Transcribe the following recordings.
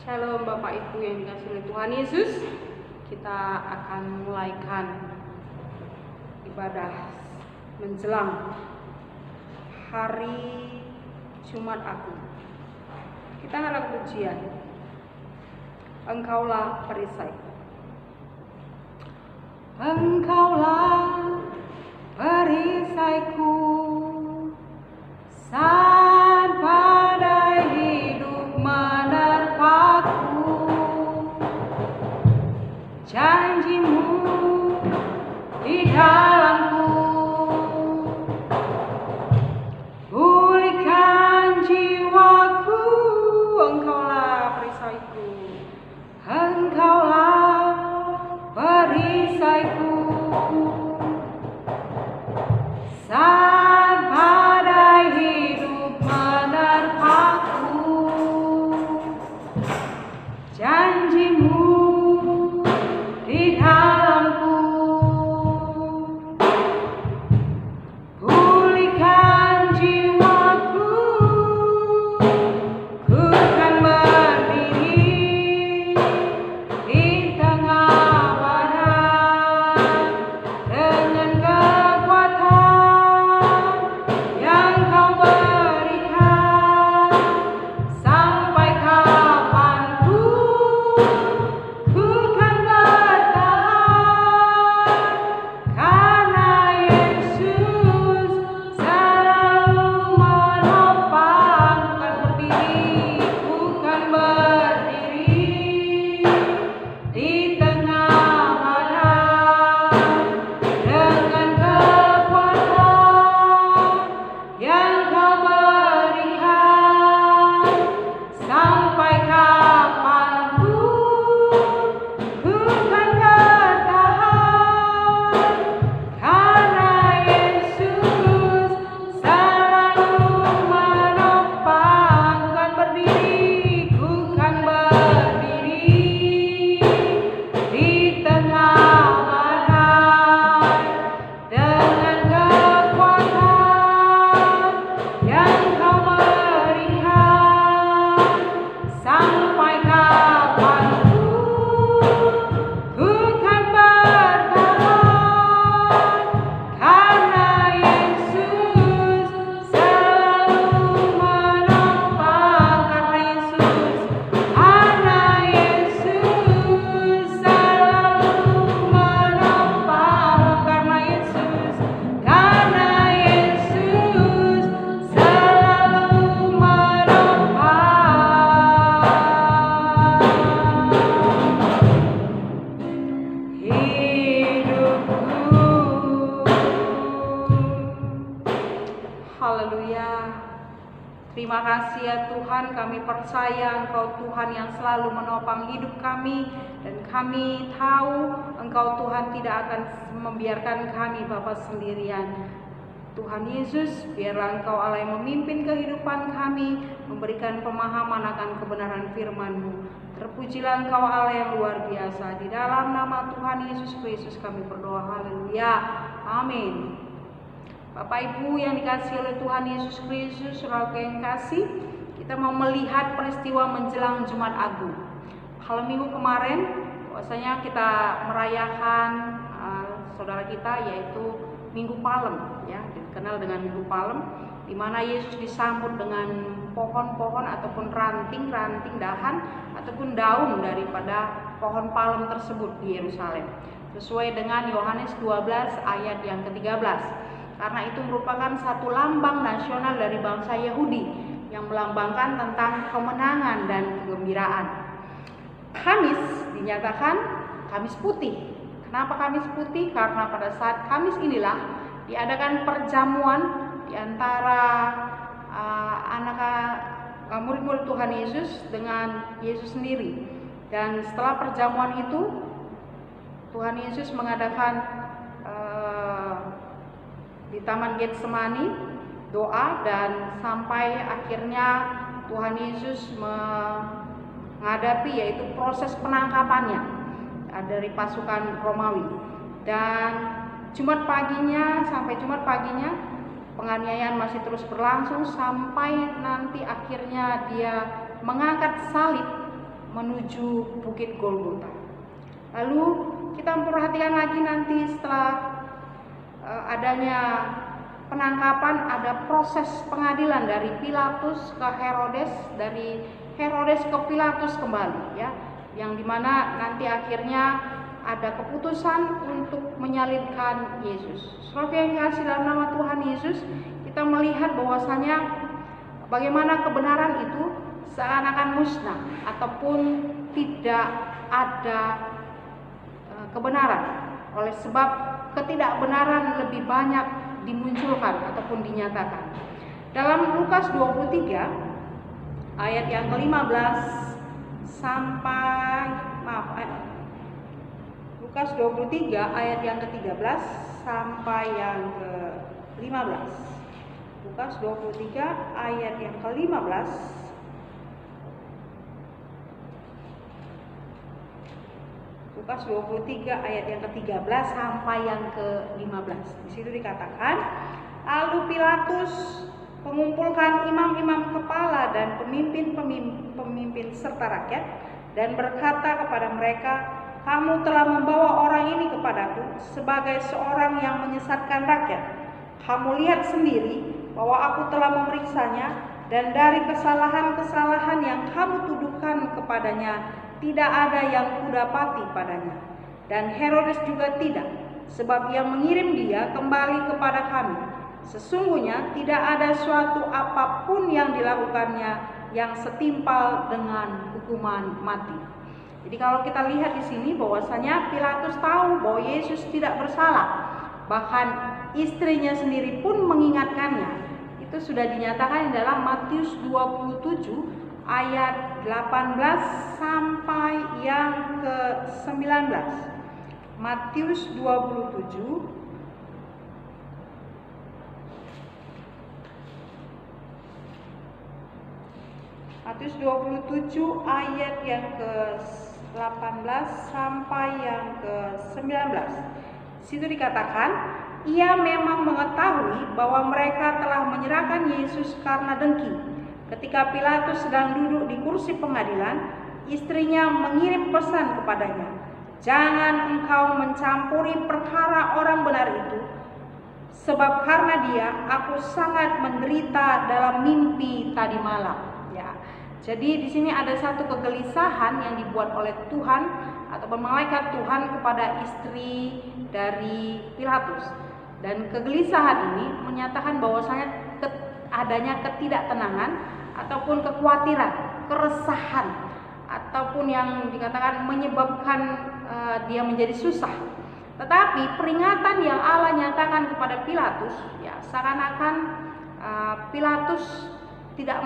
Shalom Bapak Ibu yang dikasihi oleh Tuhan Yesus. Kita akan mulaikan ibadah menjelang hari Jumat Agung. Kita akan pujian Engkaulah perisaiku. Engkaulah perisaiku saat badai hidup menerpaku. Janjimu di dalamku, pulihkan jiwaku. Engkaulah perisaiku, engkaulah perisaiku saat badai hidup menerpaku. Janjimu di dalamku, pulihkan jiwaku. Ku kan berdiri di tengah badai dengan kekuatan yang Kau berikan. Sampai kapanpun ku kan bertahan, karena Yesus selalu menopang. Bukan berdiri di tengah badai dengan kekuatan yang Kau berikan. Sampai kapanpun ku kan bertahan, karena Yesus selalu menopang. Ku kan berdiri di tengah badai dengan kekuatan yang Kau berikan. Sampai kapanpun ku kan bertahan, karena Yesus selalu menopang. Karena Yesus selalu menopang. Karena Yesus selalu menopang hidupku. Haleluya. Terima kasih ya Tuhan, kami percaya Engkau Tuhan yang selalu menopang hidup kami, dan kami tahu Engkau Tuhan tidak akan membiarkan kami Bapa sendirian. Tuhan Yesus, biarlah Engkau Allah yang memimpin kehidupan kami, memberikan pemahaman akan kebenaran firman-Mu. Terpujilah Engkau Allah yang luar biasa. Di dalam nama Tuhan Yesus Kristus kami berdoa. Haleluya. Amin. Bapak Ibu yang dikasihi oleh Tuhan Yesus Kristus, saudara yang kasih, kita mau melihat peristiwa menjelang Jumat Agung. Kalau minggu kemarin, bahwasanya kita merayakan saudara kita, yaitu Minggu Palem, ya, dikenal dengan Minggu Palem, di mana Yesus disambut dengan pohon-pohon ataupun ranting-ranting dahan ataupun daun daripada pohon palem tersebut di Yerusalem, sesuai dengan Yohanes 12 ayat yang ke-13. Karena itu merupakan satu lambang nasional dari bangsa Yahudi yang melambangkan tentang kemenangan dan kegembiraan. Kamis dinyatakan Kamis Putih. Kenapa Kamis Putih? Karena pada saat Kamis inilah diadakan perjamuan di antara murid-murid Tuhan Yesus dengan Yesus sendiri. Dan setelah perjamuan itu, Tuhan Yesus mengadakan di Taman Getsemani doa, dan sampai akhirnya Tuhan Yesus menghadapi yaitu proses penangkapannya dari pasukan Romawi. Dan Jumat paginya penganiayaan masih terus berlangsung sampai nanti akhirnya dia mengangkat salib menuju Bukit Golgota. Lalu kita memperhatikan lagi nanti setelah adanya penangkapan, ada proses pengadilan dari Pilatus ke Herodes, dari Herodes ke Pilatus kembali, ya, yang dimana nanti akhirnya ada keputusan untuk menyalibkan Yesus. Saudara yang dikasihi dalam nama Tuhan Yesus, kita melihat bahwasanya bagaimana kebenaran itu seakan-akan musnah ataupun tidak ada kebenaran, oleh sebab ketidakbenaran lebih banyak dimunculkan ataupun dinyatakan. Dalam Lukas 23 ayat yang ke-15 sampai Lukas 23 ayat yang ke-13 sampai yang ke-15. Lukas 23 ayat yang ke-15 Lukas 23 ayat yang ke-13 sampai yang ke-15. Di situ dikatakan, lalu Pilatus mengumpulkan imam-imam kepala dan pemimpin serta rakyat dan berkata kepada mereka, kamu telah membawa orang ini kepadaku sebagai seorang yang menyesatkan rakyat. Kamu lihat sendiri bahwa aku telah memeriksanya, dan dari kesalahan-kesalahan yang kamu tuduhkan kepadanya tidak ada yang kudapati padanya. Dan Herodes juga tidak, sebab ia mengirim dia kembali kepada kami. Sesungguhnya tidak ada suatu apapun yang dilakukannya yang setimpal dengan hukuman mati. Jadi kalau kita lihat di sini bahwasanya Pilatus tahu bahwa Yesus tidak bersalah. Bahkan istrinya sendiri pun mengingatkannya. Itu sudah dinyatakan dalam Matius 27 ayat 18 sampai yang ke-19. Matius 27 ayat yang ke-18 sampai yang ke-19. Di situ dikatakan, ia memang mengetahui bahwa mereka telah menyerahkan Yesus karena dengki. Ketika Pilatus sedang duduk di kursi pengadilan, istrinya mengirim pesan kepadanya, jangan engkau mencampuri perkara orang benar itu, sebab karena dia aku sangat menderita dalam mimpi tadi malam. Ya. Jadi di sini ada satu kegelisahan yang dibuat oleh Tuhan atau malaikat Tuhan kepada istri dari Pilatus. Dan kegelisahan ini menyatakan bahwasanya adanya ketidaktenangan ataupun kekhawatiran, keresahan, ataupun yang dikatakan menyebabkan dia menjadi susah. Tetapi peringatan yang Allah nyatakan kepada Pilatus, ya seakan-akan Pilatus tidak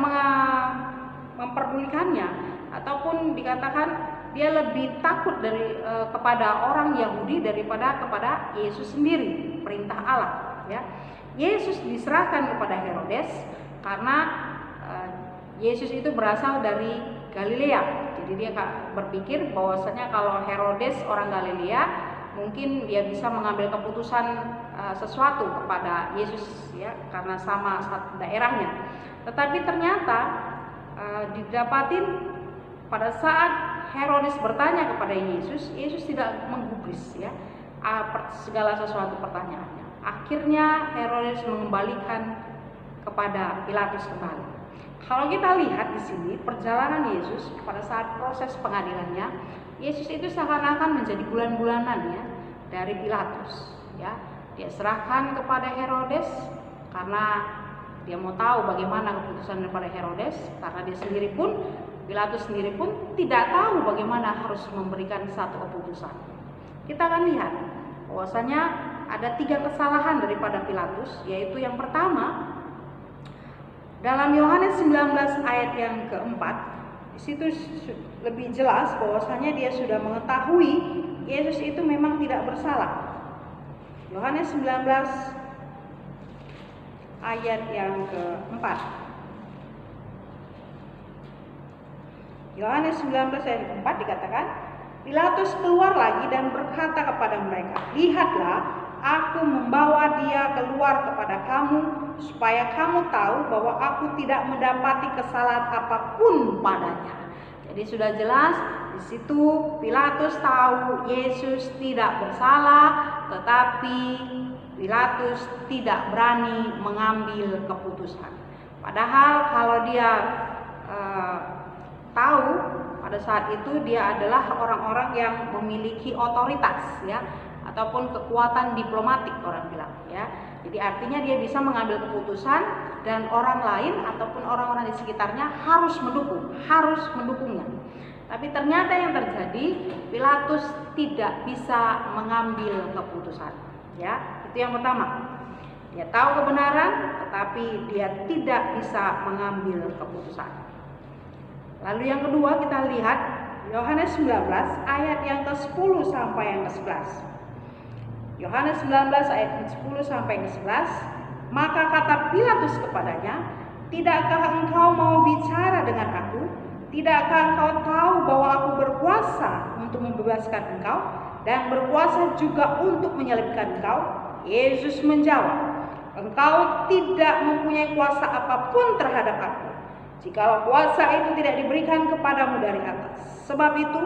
memperdulikannya, ataupun dikatakan dia lebih takut kepada orang Yahudi daripada kepada Yesus sendiri, perintah Allah. Ya, Yesus diserahkan kepada Herodes karena Yesus itu berasal dari Galilea. Jadi dia berpikir bahwasanya kalau Herodes orang Galilea, mungkin dia bisa mengambil keputusan sesuatu kepada Yesus, ya, karena sama satu daerahnya. Tetapi ternyata didapatin pada saat Herodes bertanya kepada Yesus, Yesus tidak menggubris, ya, segala sesuatu pertanyaannya. Akhirnya Herodes mengembalikan kepada Pilatus kembali. Kalau kita lihat di sini perjalanan Yesus pada saat proses pengadilannya, Yesus itu seakan-akan menjadi bulan-bulanan, ya, dari Pilatus, ya. Dia serahkan kepada Herodes karena dia mau tahu bagaimana keputusan daripada Herodes, karena dia sendiri pun, Pilatus sendiri pun tidak tahu bagaimana harus memberikan satu keputusan. Kita akan lihat bahwasanya ada 3 kesalahan daripada Pilatus, yaitu yang pertama dalam Yohanes 19 ayat yang keempat, di situ lebih jelas bahwasanya dia sudah mengetahui Yesus itu memang tidak bersalah. Yohanes 19 ayat yang keempat. Yohanes 19 ayat keempat dikatakan, Pilatus keluar lagi dan berkata kepada mereka, lihatlah, aku membawa dia keluar kepada kamu, supaya kamu tahu bahwa aku tidak mendapati kesalahan apapun padanya. Jadi sudah jelas di situ Pilatus tahu Yesus tidak bersalah, tetapi Pilatus tidak berani mengambil keputusan. Padahal kalau dia tahu pada saat itu dia adalah orang-orang yang memiliki otoritas, ya, ataupun kekuatan diplomatik orang bilang, ya. Jadi artinya dia bisa mengambil keputusan dan orang lain ataupun orang-orang di sekitarnya harus mendukungnya. Tapi ternyata yang terjadi, Pilatus tidak bisa mengambil keputusan, ya. Itu yang pertama. Dia tahu kebenaran, tetapi dia tidak bisa mengambil keputusan. Lalu yang kedua kita lihat Yohanes 19 ayat yang ke-10 sampai yang ke-11. Yohanes 19 ayat 10 sampai 11, maka kata Pilatus kepadanya, tidakkah engkau mau bicara dengan aku? Tidakkah engkau tahu bahwa aku berkuasa untuk membebaskan engkau dan berkuasa juga untuk menyalibkan engkau? Yesus menjawab, engkau tidak mempunyai kuasa apapun terhadap aku, jikalau kuasa itu tidak diberikan kepadamu dari atas. Sebab itu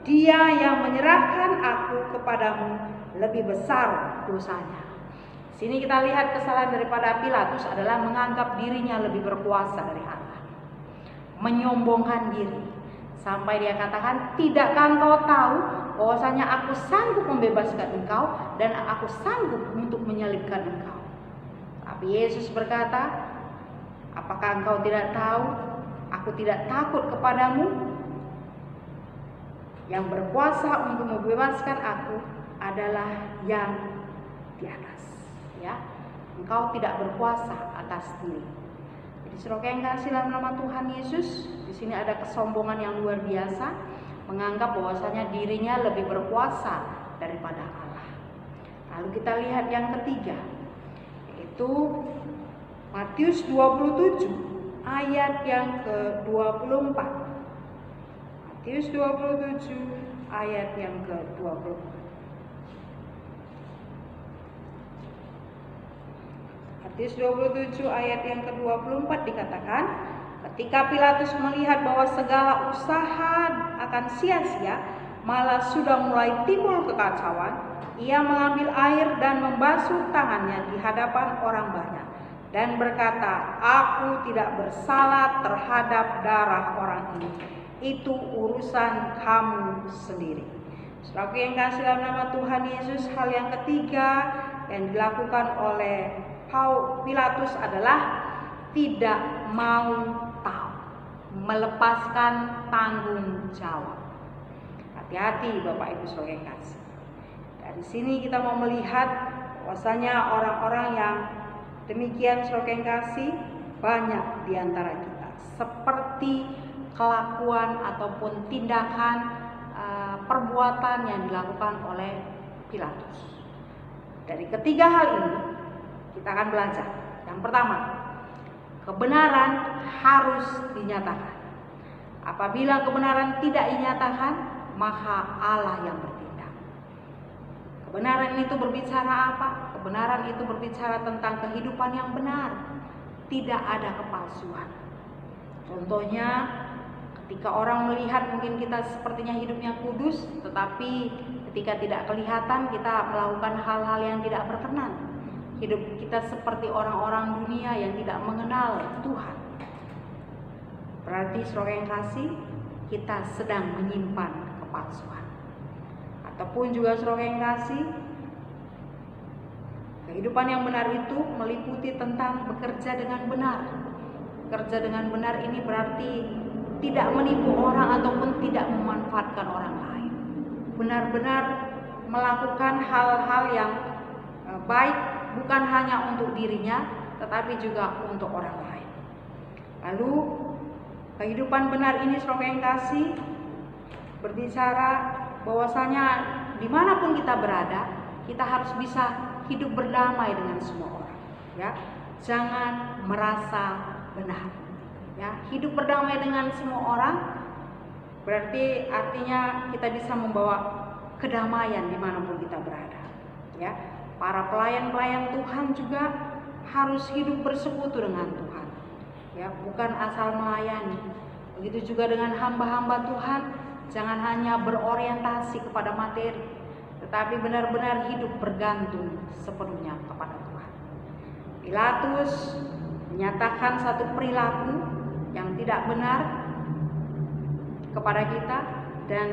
dia yang menyerahkan aku kepadamu lebih besar dosanya. Sini kita lihat kesalahan daripada Pilatus adalah menganggap dirinya lebih berkuasa dari Allah, menyombongkan diri sampai dia katakan, tidakkah engkau tahu bahwasanya aku sanggup membebaskan engkau dan aku sanggup untuk menyalibkan engkau? Tapi Yesus berkata, apakah engkau tidak tahu aku tidak takut kepadamu? Yang berkuasa untuk membebaskan aku adalah yang di atas, ya. Engkau tidak berkuasa atas diri. Jadi saudara yang kasih dalam nama Tuhan Yesus, di sini ada kesombongan yang luar biasa, menganggap bahwasanya dirinya lebih berkuasa daripada Allah. Lalu kita lihat yang ketiga, yaitu Matius 27 ayat yang ke-24. Matius 27 ayat yang ke-24. Matius 27 ayat yang ke-24 dikatakan, ketika Pilatus melihat bahwa segala usaha akan sia-sia, malah sudah mulai timbul kekacauan, ia mengambil air dan membasuh tangannya di hadapan orang banyak dan berkata, aku tidak bersalah terhadap darah orang ini. Itu urusan kamu sendiri. Saudaraku yang kasih dalam nama Tuhan Yesus, hal yang ketiga yang dilakukan oleh Pilatus adalah tidak mau tahu, melepaskan tanggung jawab. Hati-hati Bapak Ibu saudara yang kasih. Dari sini kita mau melihat bahwasanya orang-orang yang demikian saudara yang kasih banyak di antara kita, seperti kelakuan ataupun tindakan perbuatan yang dilakukan oleh Pilatus. Dari ketiga hal ini kita akan belajar. Yang pertama, kebenaran harus dinyatakan. Apabila kebenaran tidak dinyatakan, maka Allah yang bertindak. Kebenaran itu berbicara apa? Kebenaran itu berbicara tentang kehidupan yang benar. Tidak ada kepalsuan. Contohnya, ketika orang melihat mungkin kita sepertinya hidupnya kudus, tetapi ketika tidak kelihatan kita melakukan hal-hal yang tidak berkenan. Hidup kita seperti orang-orang dunia yang tidak mengenal Tuhan. Berarti saudara yang kasih, kita sedang menyimpan kepalsuan. Ataupun juga saudara yang kasih, kehidupan yang benar itu meliputi tentang bekerja dengan benar. Bekerja dengan benar ini berarti tidak menipu orang ataupun tidak memanfaatkan orang lain. Benar-benar melakukan hal-hal yang baik, bukan hanya untuk dirinya, tetapi juga untuk orang lain. Lalu kehidupan benar ini saudara yang kasih berbicara bahwasanya dimanapun kita berada, kita harus bisa hidup berdamai dengan semua orang. Ya, jangan merasa benar. Ya, hidup berdamai dengan semua orang berarti artinya kita bisa membawa kedamaian dimanapun kita berada. Ya. Para pelayan-pelayan Tuhan juga harus hidup bersekutu dengan Tuhan. Ya, bukan asal melayani, Begitu juga dengan hamba-hamba Tuhan, jangan hanya berorientasi kepada materi, tetapi benar-benar hidup bergantung sepenuhnya kepada Tuhan. Pilatus menyatakan satu perilaku yang tidak benar kepada kita, dan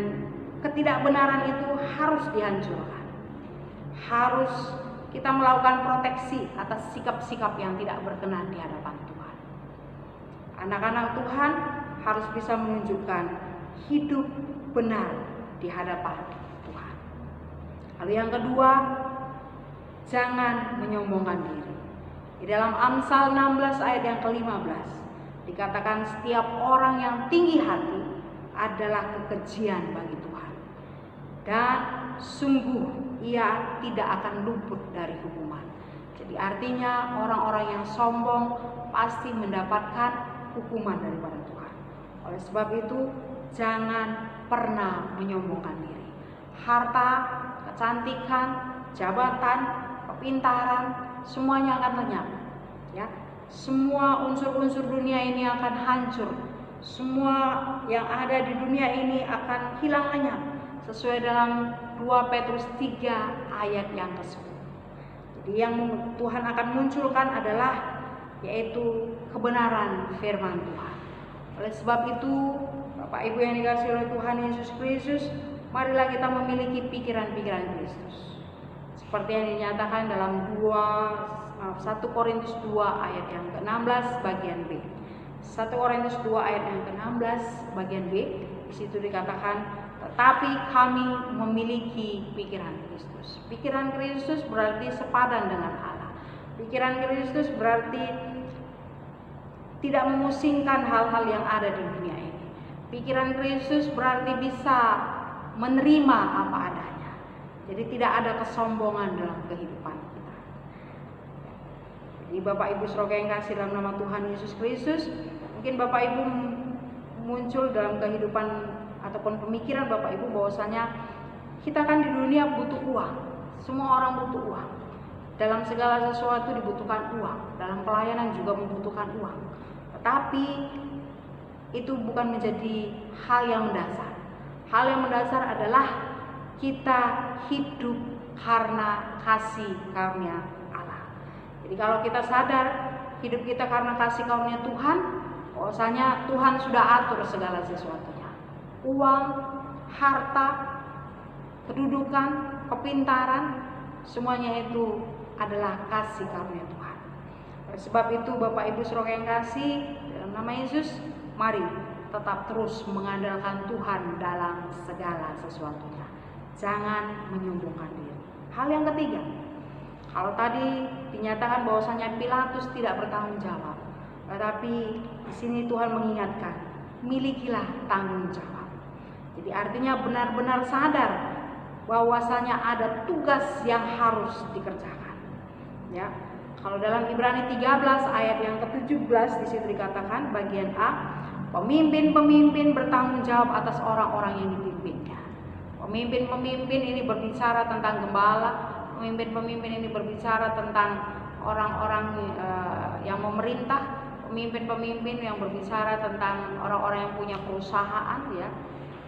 ketidakbenaran itu harus dihancurkan. Harus kita melakukan proteksi atas sikap-sikap yang tidak berkenan di hadapan Tuhan. Anak-anak Tuhan harus bisa menunjukkan hidup benar di hadapan Tuhan. Lalu yang kedua, jangan menyombongkan diri. Di dalam Amsal 16 ayat yang ke-15 dikatakan setiap orang yang tinggi hati adalah kekejian bagi Tuhan, dan sungguh ia tidak akan luput dari hukuman. Jadi artinya orang-orang yang sombong pasti mendapatkan hukuman daripada Tuhan. Oleh sebab itu, jangan pernah menyombongkan diri. Harta, kecantikan, jabatan, kepintaran, semuanya akan lenyap. Ya, semua unsur-unsur dunia ini akan hancur. Semua yang ada di dunia ini akan hilang lenyap, sesuai dalam 2 Petrus 3 ayat yang ke-10. Jadi yang Tuhan akan munculkan adalah yaitu kebenaran firman Tuhan. Oleh sebab itu, Bapak Ibu yang dikasihi oleh Tuhan Yesus Kristus, marilah kita memiliki pikiran-pikiran Kristus. Seperti yang dinyatakan dalam 1 Korintus 2 ayat yang ke-16 bagian B. 1 Korintus 2 ayat yang ke-16 bagian B, di situ dikatakan, tetapi kami memiliki pikiran Kristus. Pikiran Kristus berarti sepadan dengan Allah. Pikiran Kristus berarti tidak memusingkan hal-hal yang ada di dunia ini. Pikiran Kristus berarti bisa menerima apa adanya. Jadi tidak ada kesombongan dalam kehidupan kita. Jadi Bapak Ibu saudara yang kasih dalam nama Tuhan Yesus Kristus, mungkin Bapak Ibu muncul dalam kehidupan ataupun pemikiran Bapak Ibu bahwasanya kita kan di dunia butuh uang. Semua orang butuh uang. Dalam segala sesuatu dibutuhkan uang. Dalam pelayanan juga membutuhkan uang. Tetapi itu bukan menjadi hal yang mendasar. Hal yang mendasar adalah kita hidup karena kasih karunia Allah. Jadi kalau kita sadar hidup kita karena kasih karunia Tuhan, bahwasanya Tuhan sudah atur segala sesuatunya. Uang, harta, kedudukan, kepintaran, semuanya itu adalah kasih karunia Tuhan. Oleh sebab itu Bapak Ibu saudara yang kasih dalam nama Yesus, mari tetap terus mengandalkan Tuhan dalam segala sesuatunya. Jangan menyombongkan diri. Hal yang ketiga, kalau tadi dinyatakan bahwasanya Pilatus tidak bertanggung jawab, tetapi di sini Tuhan mengingatkan, milikilah tanggung jawab. Jadi artinya benar-benar sadar bahwasanya ada tugas yang harus dikerjakan. Ya, kalau dalam Ibrani 13 ayat yang ke-17 di situ dikatakan bagian A, pemimpin-pemimpin bertanggung jawab atas orang-orang yang dipimpinnya. Pemimpin-pemimpin ini berbicara tentang gembala. Pemimpin-pemimpin ini berbicara tentang orang-orang yang memerintah. Pemimpin-pemimpin yang berbicara tentang orang-orang yang punya perusahaan, ya.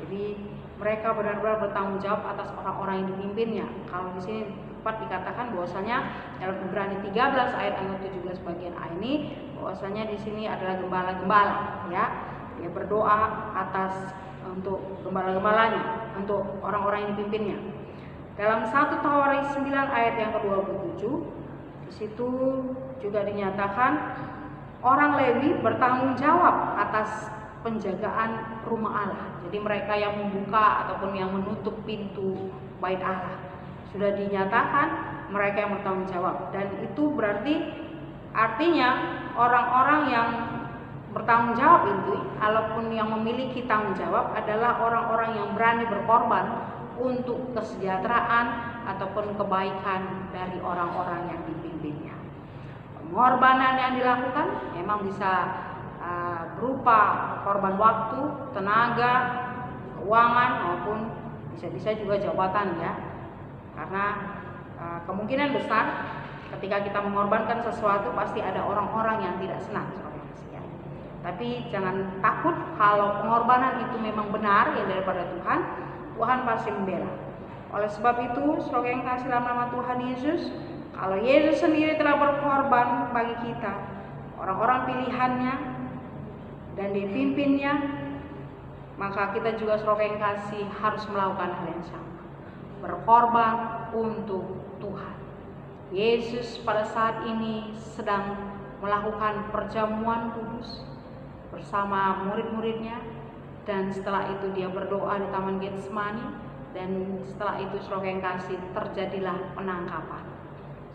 Jadi mereka benar-benar bertanggung jawab atas orang-orang yang dipimpinnya. Kalau di sini tepat dikatakan bahwasanya dalam Ibrani 13 ayat yang ke-17 bagian A ini, bahwasanya di sini adalah gembala-gembala, ya. Dia berdoa atas untuk gembala-gembalanya, untuk orang-orang yang dipimpinnya. Dalam 1 Tawarik 9 ayat yang ke-27, di situ juga dinyatakan orang Lewi bertanggung jawab atas penjagaan rumah Allah. Jadi mereka yang membuka ataupun yang menutup pintu bait Allah. Sudah dinyatakan mereka yang bertanggung jawab, dan itu berarti artinya orang-orang yang bertanggung jawab itu, walaupun yang memiliki tanggung jawab adalah orang-orang yang berani berkorban untuk kesejahteraan ataupun kebaikan dari orang-orang yang dipimpinnya. Pengorbanan yang dilakukan memang bisa berupa korban waktu, tenaga, keuangan, maupun bisa-bisa juga jabatan, ya. Karena kemungkinan besar ketika kita mengorbankan sesuatu pasti ada orang-orang yang tidak senang, ya. Tapi jangan takut, kalau pengorbanan itu memang benar yang daripada Tuhan, Tuhan pasti membela. Oleh sebab itu, saudara yang kasih dalam nama Tuhan Yesus, kalau Yesus sendiri telah berkorban bagi kita, orang-orang pilihannya, dan dipimpinnya, maka kita juga saudara yang kasih harus melakukan hal yang sama, berkorban untuk Tuhan. Yesus pada saat ini sedang melakukan perjamuan kudus bersama murid-muridnya, dan setelah itu dia berdoa di Taman Getsemani, dan setelah itu saudara yang kasih terjadilah penangkapan.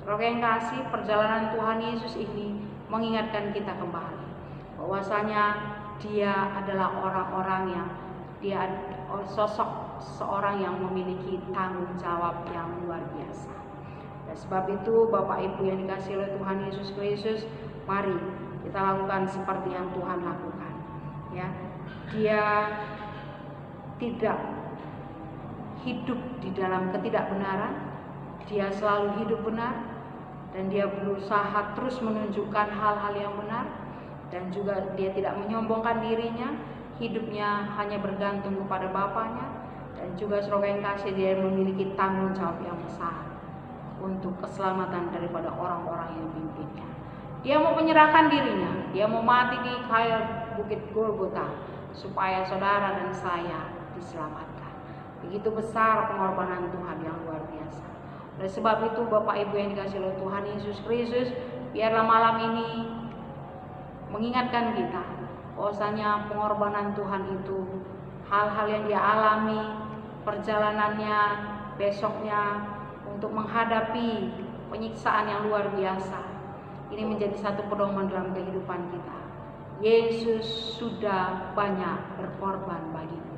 Saudara yang kasih, perjalanan Tuhan Yesus ini mengingatkan kita kembali bahwasanya dia adalah orang-orang yang sosok seorang yang memiliki tanggung jawab yang luar biasa. Dan sebab itu Bapak Ibu yang dikasihi oleh Tuhan Yesus Kristus, mari kita lakukan seperti yang Tuhan lakukan. Ya, dia tidak hidup di dalam ketidakbenaran, dia selalu hidup benar, dan dia berusaha terus menunjukkan hal-hal yang benar, dan juga dia tidak menyombongkan dirinya, hidupnya hanya bergantung kepada Bapaknya, dan juga saudara yang kasih, dia memiliki tanggung jawab yang besar untuk keselamatan daripada orang-orang yang dipimpinnya. Dia mau menyerahkan dirinya, dia mau mati di kayu bukit Golgota supaya saudara dan saya diselamatkan. Begitu besar pengorbanan Tuhan yang luar biasa. Oleh sebab itu Bapak Ibu yang dikasihi oleh Tuhan Yesus Kristus, biarlah malam ini mengingatkan kita bahwasanya pengorbanan Tuhan itu, hal-hal yang dia alami, perjalanannya besoknya untuk menghadapi penyiksaan yang luar biasa, ini menjadi satu pedoman dalam kehidupan kita. Yesus sudah banyak berkorban bagimu.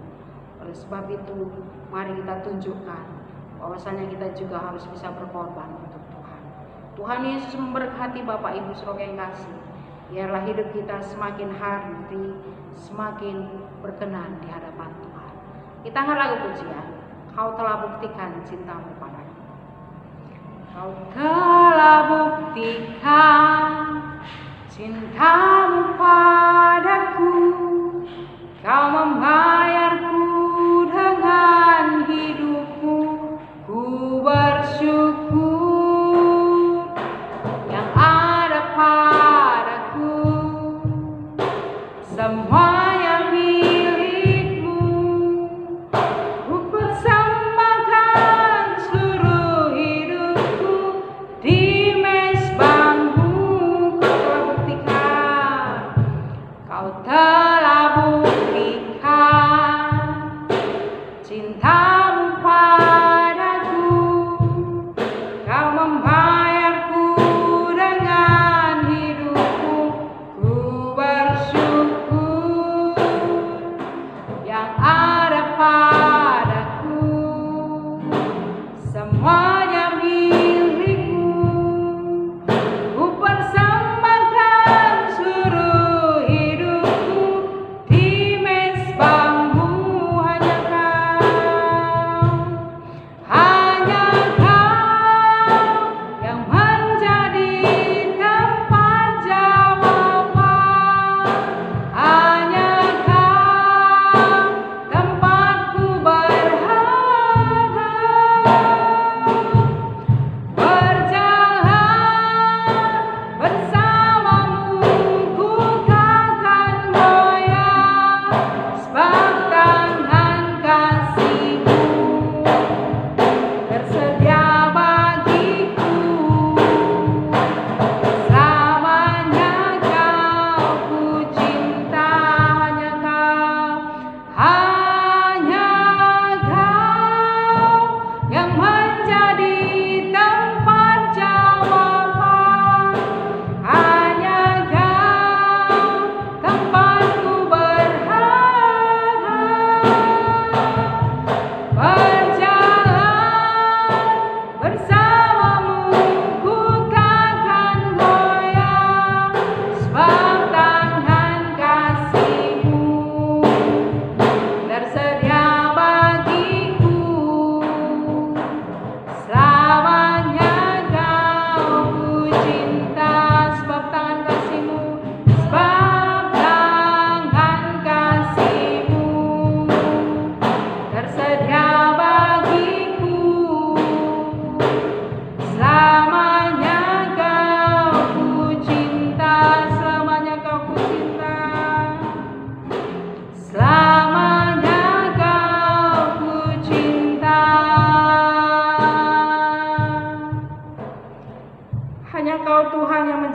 Oleh sebab itu, mari kita tunjukkan bahwasanya kita juga harus bisa berkorban untuk Tuhan. Tuhan Yesus memberkati Bapak Ibu saudara yang kasih. Biarlah hidup kita semakin hari semakin berkenan di hadapan Tuhan. Kita angkat lagu pujian, Kau telah buktikan cintamu padaku. Kau telah buktikan cintamu padaku. Kau membayarku dengan hidupku. Ku bersyukur yang ada padaku, semuanya milikmu. Ku persembahkan seluruh hidupku di mezbahmu. Kau telah buktikan, kau telah buktikan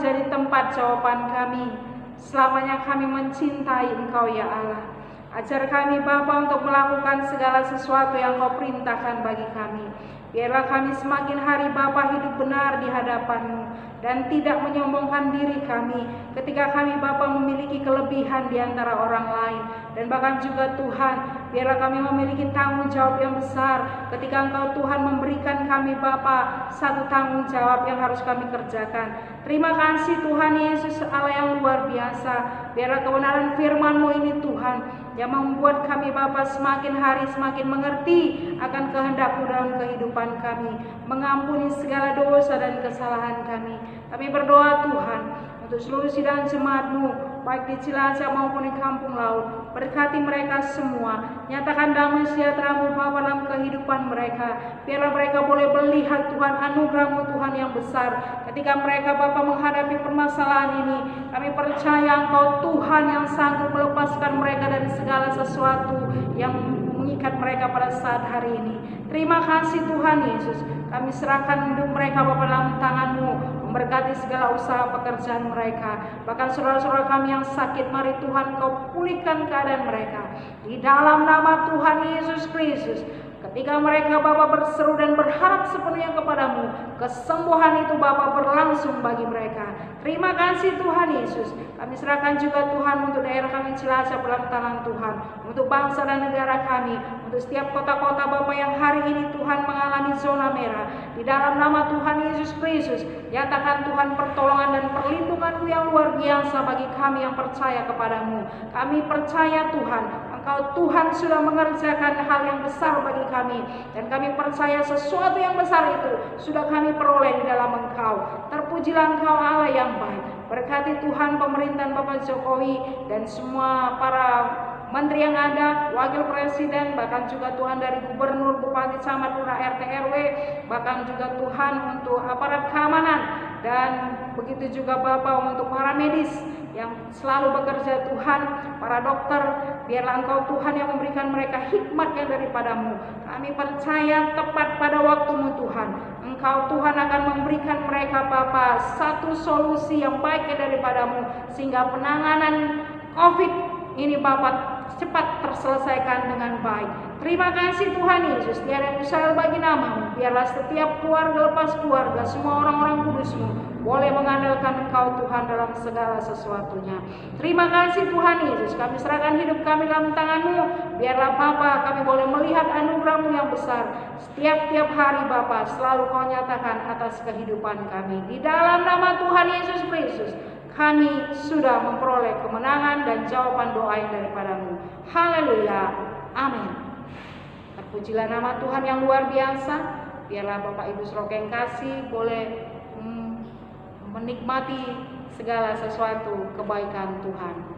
menjadi tempat jawaban kami. Selamanya kami mencintai Engkau ya Allah. Ajar kami Bapa untuk melakukan segala sesuatu yang Kau perintahkan bagi kami. Biarlah kami semakin hari Bapa hidup benar di hadapan-Mu dan tidak menyombongkan diri kami ketika kami Bapa memiliki kelebihan di antara orang lain. Dan bahkan juga Tuhan, biarlah kami memiliki tanggung jawab yang besar ketika Engkau Tuhan memberikan kami Bapa satu tanggung jawab yang harus kami kerjakan. Terima kasih Tuhan Yesus Allah yang luar biasa. Biarlah kebenaran firman-Mu ini Tuhan yang membuat kami Bapa semakin hari semakin mengerti akan kehendak-Mu dalam kehidupan kami, mengampuni segala dosa dan kesalahan kami. Kami berdoa Tuhan untuk seluruh sidang jemaat-Mu, baik di Cilacap maupun di Kampung Laut. Berkati mereka semua, nyatakan damai sejahtera-Mu Bapa dalam kehidupan mereka. Biarlah mereka boleh melihat Tuhan anugerah-Mu Tuhan yang besar. Ketika mereka Bapa menghadapi permasalahan ini, kami percaya Engkau Tuhan yang sanggup melepaskan mereka dari segala sesuatu yang mengikat mereka pada saat hari ini. Terima kasih Tuhan Yesus. Kami serahkan hidup mereka Bapa dalam tangan-Mu, memberkati segala usaha pekerjaan mereka. Bahkan saudara-saudara kami yang sakit, mari Tuhan Kau pulihkan keadaan mereka. Di dalam nama Tuhan Yesus Kristus, ketika mereka Bapa berseru dan berharap sepenuhnya kepadamu, kesembuhan itu Bapa berlangsung bagi mereka. Terima kasih Tuhan Yesus. Kami serahkan juga Tuhan untuk daerah kami Cilacap dalam tangan Tuhan, untuk bangsa dan negara kami, untuk setiap kota-kota Bapa yang hari ini Tuhan mengalami zona merah. Di dalam nama Tuhan Yesus Kristus, nyatakan Tuhan pertolongan dan perlindungan-Mu yang luar biasa bagi kami yang percaya kepadamu. Kami percaya Tuhan, Engkau Tuhan sudah mengerjakan hal yang besar bagi kami, dan kami percaya sesuatu yang besar itu sudah kami peroleh di dalam Engkau. Terpujilah Engkau Allah yang baik. Berkati Tuhan pemerintahan Bapak Jokowi dan semua para menteri yang ada, wakil presiden, bahkan juga Tuhan dari gubernur, bupati, camat, lurah, RT, RW, bahkan juga Tuhan untuk aparat keamanan, dan begitu juga Bapak untuk para medis yang selalu bekerja Tuhan, para dokter. Biarlah Engkau Tuhan yang memberikan mereka hikmat yang daripada-Mu. Kami percaya tepat pada waktu-Mu Tuhan, Engkau Tuhan akan memberikan mereka Bapa satu solusi yang baik daripada-Mu, sehingga penanganan COVID ini Bapa cepat terselesaikan dengan baik. Terima kasih Tuhan Yesus. Tiada yang mustahil bagi nama-Mu. Biarlah setiap keluarga lepas keluarga, semua orang-orang kudus-Mu boleh mengandalkan Engkau Tuhan dalam segala sesuatunya. Terima kasih Tuhan Yesus. Kami serahkan hidup kami dalam tangan-Mu. Biarlah Bapa kami boleh melihat anugerah-Mu yang besar. Setiap hari Bapa selalu Kau nyatakan atas kehidupan kami. Di dalam nama Tuhan Yesus Kristus, kami sudah memperoleh kemenangan dan jawaban doa yang daripada-Mu. Haleluya. Amin. Terpujilah nama Tuhan yang luar biasa. Biarlah Bapak Ibu saudara yang kasih boleh menikmati segala sesuatu kebaikan Tuhan.